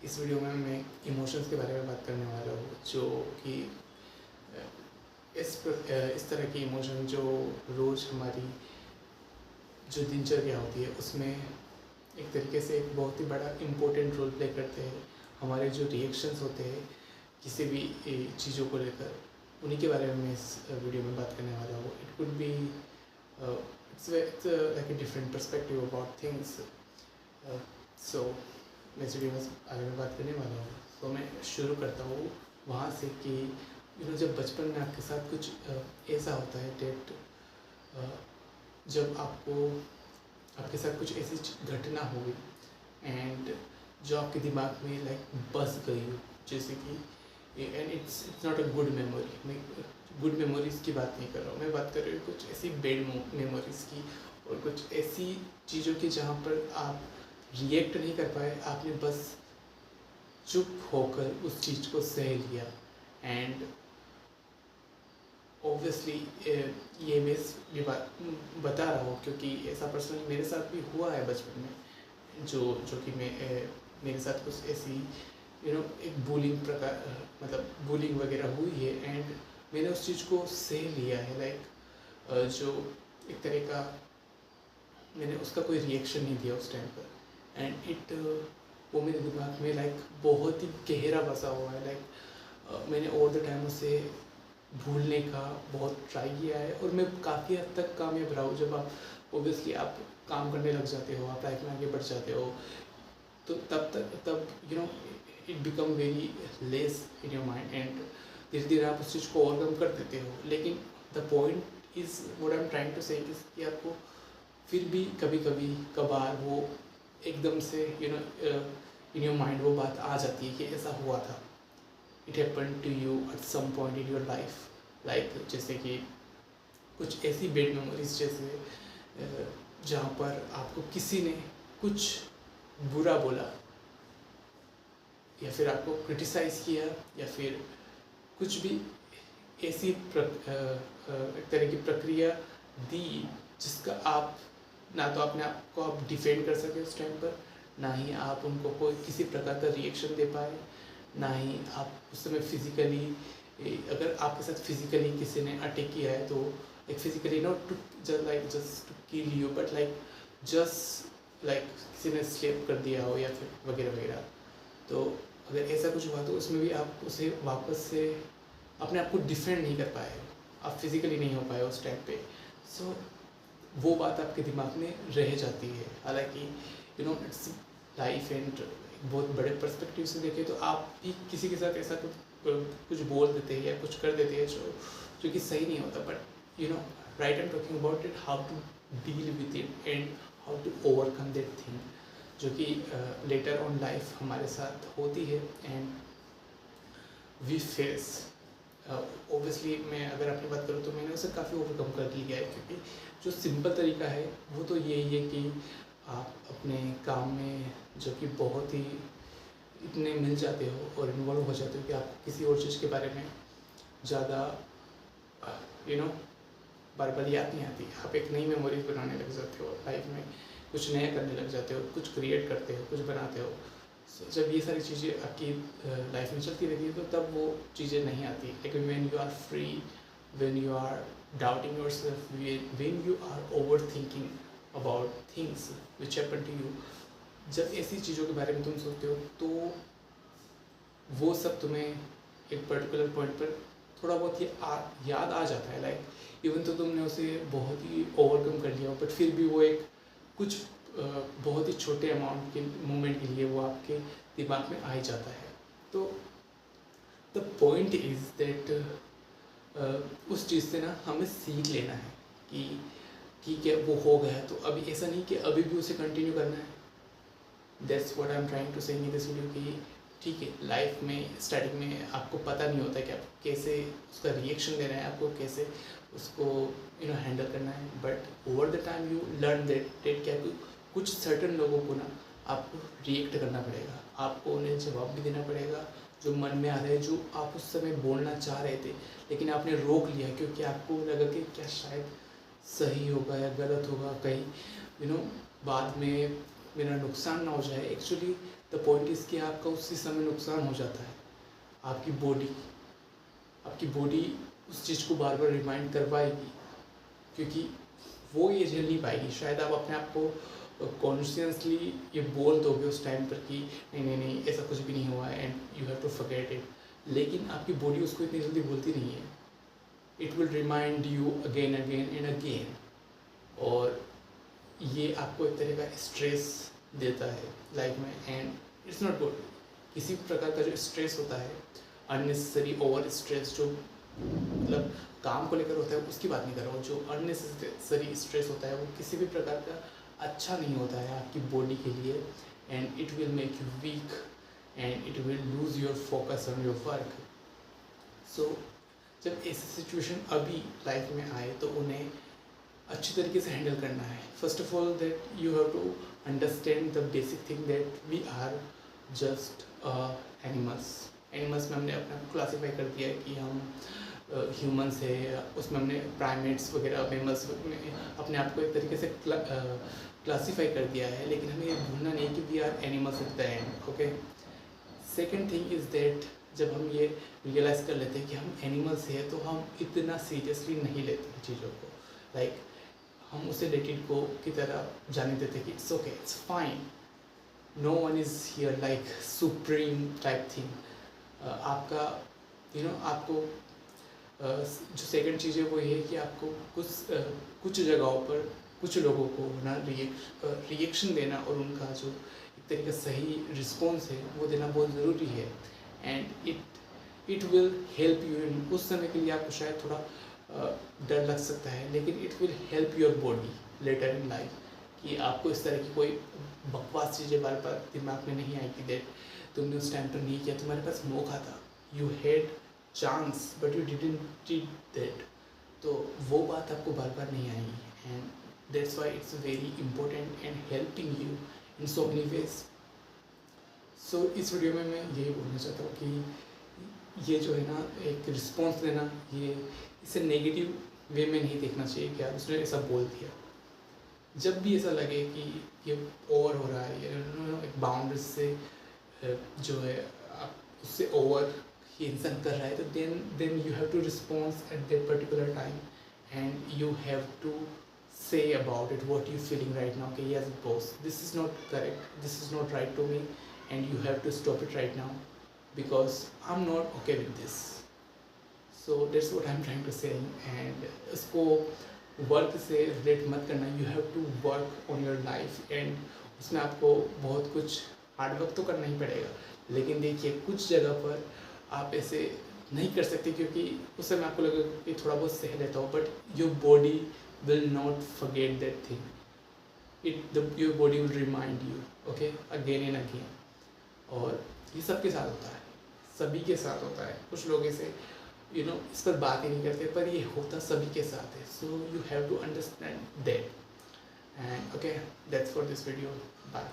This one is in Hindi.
इस वीडियो में मैं इमोशंस के बारे में बात करने वाला हूँ, जो कि इस तरह की इमोशन जो रोज़ हमारी जो दिनचर्या होती है उसमें एक तरीके से एक बहुत ही बड़ा इम्पोर्टेंट रोल प्ले करते हैं। हमारे जो रिएक्शंस होते हैं किसी भी चीज़ों को लेकर, उन्हीं के बारे में मैं इस वीडियो में बात करने वाला हूँ। It could be it's like a different perspective about things. So मैं इस वीडियो में आगे में बात करने वाला हूँ। तो मैं शुरू करता हूँ वहाँ से कि जब बचपन में आपके साथ कुछ ऐसा होता है डेट जब आपके साथ कुछ ऐसी घटना हुई एंड जो आपके दिमाग में लाइक बस गई हो, जैसे कि and it's not a good memory. मैं गुड मेमोरीज़ की बात नहीं कर रहा हूँ, मैं बात कर रही हूँ कुछ ऐसी बैड मेमोरीज़ की और कुछ ऐसी चीज़ों की जहाँ पर आप रिएक्ट नहीं कर पाए, आपने बस चुप होकर उस चीज़ को सह लिया। एंड ऑब्वियसली ये मैं बता रहा हूँ क्योंकि ऐसा पर्सनली मेरे साथ भी हुआ है बचपन में, जो कि मेरे साथ कुछ ऐसी एक बुलिंग मतलब बुलिंग वगैरह हुई है एंड मैंने उस चीज़ को सह लिया है। लाइक जो एक तरह का मैंने उसका कोई रिएक्शन नहीं दिया उस टाइम पर एंड वो मेरे दिमाग में लाइक बहुत ही गहरा बसा हुआ है। लाइक मैंने ओवर द टाइम उसे भूलने का बहुत ट्राई किया है और मैं काफ़ी हद तक कामयाब रहा हूँ। जब आप ओब्वियसली आप काम करने लग जाते हो, आप लाइफ में आगे बढ़ जाते हो, तो तब it become very less in your mind and धीरे धीरे आप उस चीज़ को ओवरकम कर देते हो। लेकिन the point is what I am trying to say कि आपको फिर भी कभी कभार वो एकदम से इन योर माइंड वो बात आ जाती है कि ऐसा हुआ था, it happen to you at some point in your life. Like जैसे कि कुछ ऐसी बैड मेमोरीज जैसे जहाँ पर आपको किसी ने कुछ बुरा बोला या फिर आपको क्रिटिसाइज़ किया या फिर कुछ भी ऐसी एक तरह की प्रक्रिया दी जिसका आप ना तो अपने आप को आप डिफेंड कर सके उस टाइम पर, ना ही आप उनको कोई किसी प्रकार का रिएक्शन दे पाए, ना ही आप उस समय फिज़िकली, अगर आपके साथ फिज़िकली किसी ने अटैक किया है तो like physically not to just to kill you but just like किसी ने स्लेप कर दिया हो या फिर वगैरह वगैरह। तो अगर ऐसा कुछ हुआ तो उसमें भी आप उसे वापस से अपने आप को डिफेंड नहीं कर पाए, आप फिज़िकली नहीं हो पाए उस टाइम पे। सो वो बात आपके दिमाग में रह जाती है। हालांकि इट्स लाइफ एंड बहुत बड़े पर्सपेक्टिव से देखें तो आप भी किसी के साथ ऐसा कुछ बोल देते हैं या कुछ कर देते हैं जो कि सही नहीं होता, but right am talking about it, how to deal with it and how to overcome that thing, जो कि लेटर ऑन लाइफ हमारे साथ होती है एंड वी फेस। ऑब्वियसली मैं अगर अपनी बात करूँ तो मैंने उसे काफ़ी ओवरकम कर लिया है, क्योंकि जो सिंपल तरीका है वो तो यही है कि आप अपने काम में जो कि बहुत ही इतने मिल जाते हो और इन्वॉल्व हो जाते हो कि आपको किसी और चीज़ के बारे में ज़्यादा बार बार याद नहीं आती। आप एक नई मेमोरीज बनाने लग जाते हो, लाइफ में कुछ नया करने लग जाते हो, कुछ क्रिएट करते हो, कुछ बनाते हो। जब ये सारी चीज़ें आपकी लाइफ में चलती रहती है तो तब वो चीज़ें नहीं आती। लेकिन when you are free, when you are doubting yourself, when you are over thinking about things which happen to you, जब ऐसी चीज़ों के बारे में तुम सोचते हो तो वो सब तुम्हें एक पर्टिकुलर पॉइंट पर थोड़ा बहुत याद आ जाता है। लाइक इवन तो तुमने उसे बहुत ही ओवरकम कर लिया हो, बट फिर भी वो एक कुछ बहुत ही छोटे अमाउंट के मोमेंट के लिए वो आपके दिमाग में आ ही जाता है। तो द पॉइंट इज़ दैट उस चीज़ से ना हमें सीख लेना है कि ठीक है वो हो गया, तो अभी ऐसा नहीं कि अभी भी उसे कंटिन्यू करना है। That's what I am trying to say in this video कि ठीक है, लाइफ में स्टार्टिंग में आपको पता नहीं होता कि आप कैसे उसका रिएक्शन देना है, आपको कैसे उसको हैंडल करना है, but over the time you learn that क्या कुछ सर्टन लोगों को ना आपको रिएक्ट करना पड़ेगा, आपको उन्हें जवाब भी देना पड़ेगा जो मन में आ रहा है, जो आप उस समय बोलना चाह रहे थे लेकिन आपने रोक लिया क्योंकि आपको लगा कि क्या शायद सही होगा या गलत होगा, कहीं बाद में मेरा नुकसान ना हो जाए। एक्चुअली द पॉइंट इज़ कि आपका उसी समय नुकसान हो जाता है। आपकी बॉडी उस चीज़ को बार बार रिमाइंड करवाएगी, क्योंकि वो ये झेल नहीं पाएगी। शायद आप अपने आप को कॉन्शियसली ये बोल दोगे उस टाइम पर कि नहीं नहीं नहीं ऐसा कुछ भी नहीं हुआ है and you have to forget it, लेकिन आपकी बॉडी उसको इतनी जल्दी बोलती नहीं है। It will remind you again again and again, और ये आपको एक तरह का स्ट्रेस देता है लाइफ में, एंड इट्स नॉट गुड। किसी प्रकार का जो स्ट्रेस होता है, अननेसेसरी ओवर स्ट्रेस, जो मतलब काम को लेकर होता है, उसकी बात नहीं कर रहा हूँ। जो अननेसेसरी स्ट्रेस होता है वो किसी भी प्रकार का अच्छा नहीं होता है आपकी बॉडी के लिए, and it will make you weak and it will lose your focus on your work. So जब ऐसी सिचुएशन अभी लाइफ में आए तो उन्हें अच्छी तरीके से हैंडल करना है। First of all that you have to understand the basic thing that we are just animals में हमने अपने आप क्लासीफाई कर दिया है कि हम ह्यूमंस है, उसमें हमने प्राइमेट्स वगैरह मेमल्स में अपने आप को एक तरीके से क्लासीफाई कर दिया है, लेकिन हमें ये भूलना नहीं कि we are animals at the end. Okay, second thing is that जब हम ये रियलाइज़ कर लेते हैं कि हम एनिमल्स हैं तो हम इतना सीरियसली नहीं लेते हैं चीज़ों को। लाइक हम उसे लेट इट गो की तरह जाने देते कि it's okay, it's fine, no one is here like supreme type thing. आपका आपको जो सेकंड चीज़ है वो ये है कि आपको कुछ जगहों पर कुछ लोगों को ना रिएक्शन देना और उनका जो एक तरीके का सही रिस्पॉन्स है वो देना बहुत ज़रूरी है, and it will help you in. उस समय के लिए आपको शायद थोड़ा डर लग सकता है, लेकिन it will help your body later in life, कि आपको इस तरह की कोई बकवास चीज़ें बार बार दिमाग में नहीं आई कि देख तुमने उस टाइम पर नहीं किया, तुम्हारे पास मौका था, you had chance but you didn't did that. तो वो बात आपको बार बार नहीं आएगी, and that's why it's very important and helping you in so many ways. So इस वीडियो में मैं यही बोलना चाहता हूँ कि ये जो है ना एक रिस्पॉन्स देना, ये इसे नेगेटिव वे में नहीं देखना चाहिए कि यार उसने ऐसा बोल दिया। जब भी ऐसा लगे कि ये ओवर हो रहा है, एक बाउंड्री से जो है आप उससे ओवर ही इंसान कर रहा है, तो then you have to response at that particular time and you have to say about it what you feeling right now. Okay, yes boss, this is not correct, this is not right to me, and you have to stop it right now because I'm not okay with this. So that's what I'm trying to say, and इसको वर्क से रिलेट मत करना। you have to work on your life, and उसमें आपको बहुत कुछ हार्ड वर्क तो करना ही पड़ेगा, लेकिन देखिए कुछ जगह पर आप ऐसे नहीं कर सकते क्योंकि उस समय आपको लगेगा कि थोड़ा बहुत सह लेता हो, but your body will not forget that thing. Your body will remind you, okay, again and again. और ये सबके साथ होता है, सभी के साथ होता है। कुछ लोग ऐसे इस पर बात ही नहीं करते, पर ये होता सभी के साथ है। So you have to understand that. And okay, that's for this video. Bye.